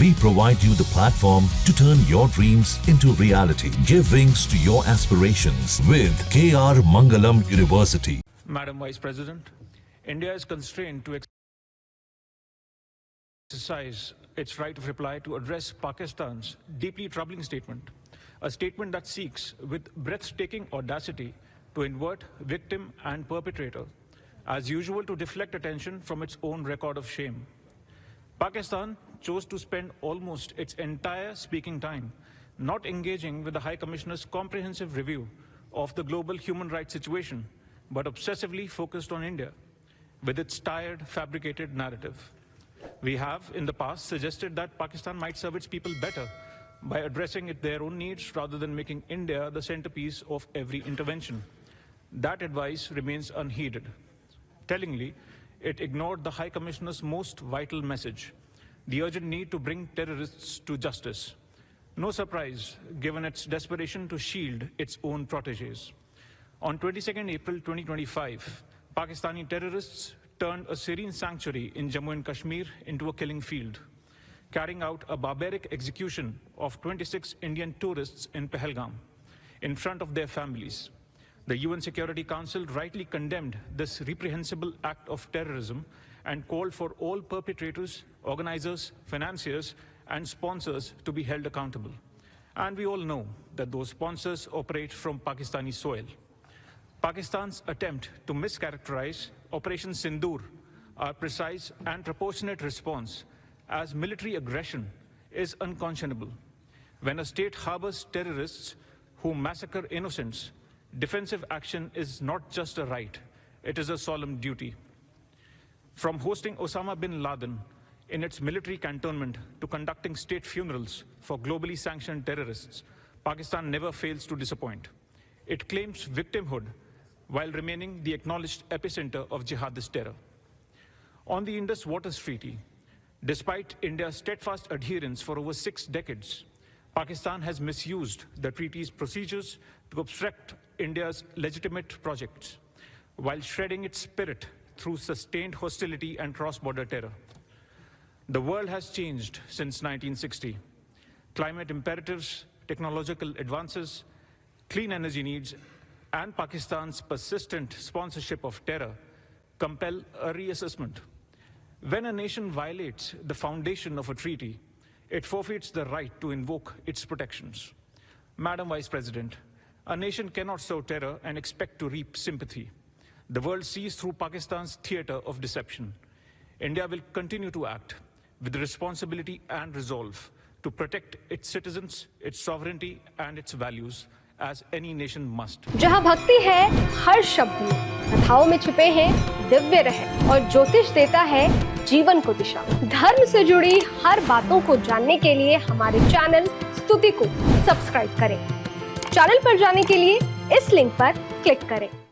We provide you the platform to turn your dreams into reality. Give wings to your aspirations with KR Mangalam University. Madam Vice President, India is constrained to exercise its right of reply to address Pakistan's deeply troubling statement, a statement that seeks with breathtaking audacity to invert victim and perpetrator, as usual to deflect attention from its own record of shame. Pakistan chose to spend almost its entire speaking time not engaging with the High Commissioner's comprehensive review of the global human rights situation, but obsessively focused on India with its tired, fabricated narrative. We have, in the past, suggested that Pakistan might serve its people better by addressing their own needs rather than making India the centerpiece of every intervention. That advice remains unheeded. Tellingly, it ignored the High Commissioner's most vital message, the urgent need to bring terrorists to justice. No surprise, given its desperation to shield its own protégés. On 22nd April 2025, Pakistani terrorists turned a serene sanctuary in Jammu and Kashmir into a killing field, carrying out a barbaric execution of 26 Indian tourists in Pahalgam in front of their families. The UN Security Council rightly condemned this reprehensible act of terrorism and called for all perpetrators, organizers, financiers, and sponsors to be held accountable. And we all know that those sponsors operate from Pakistani soil. Pakistan's attempt to mischaracterize Operation Sindoor, our precise and proportionate response, as military aggression is unconscionable. When a state harbors terrorists who massacre innocents, defensive action is not just a right, it is a solemn duty. From hosting Osama bin Laden in its military cantonment to conducting state funerals for globally sanctioned terrorists, Pakistan never fails to disappoint. It claims victimhood while remaining the acknowledged epicenter of jihadist terror. On the Indus Waters Treaty, despite India's steadfast adherence for over 6 decades, Pakistan has misused the treaty's procedures to obstruct India's legitimate projects, while shredding its spirit through sustained hostility and cross-border terror. The world has changed since 1960. Climate imperatives, technological advances, clean energy needs, and Pakistan's persistent sponsorship of terror compel a reassessment. When a nation violates the foundation of a treaty, it forfeits the right to invoke its protections. Madam Vice President, a nation cannot sow terror and expect to reap sympathy. The world sees through Pakistan's theater of deception. India will continue to act with responsibility and resolve to protect its citizens, its sovereignty, and its values, as any nation must. जहाँ भक्ति है हर शब्द में, कथाओं में छिपे हैं दिव्य रहस्य और ज्योतिष देता है जीवन को दिशा। धर्म से जुड़ी हर बातों को जानने के लिए हमारे चैनल स्तुति को सब्सक्राइब करें। चैनल पर जाने के लिए इस लिंक पर क्लिक करें।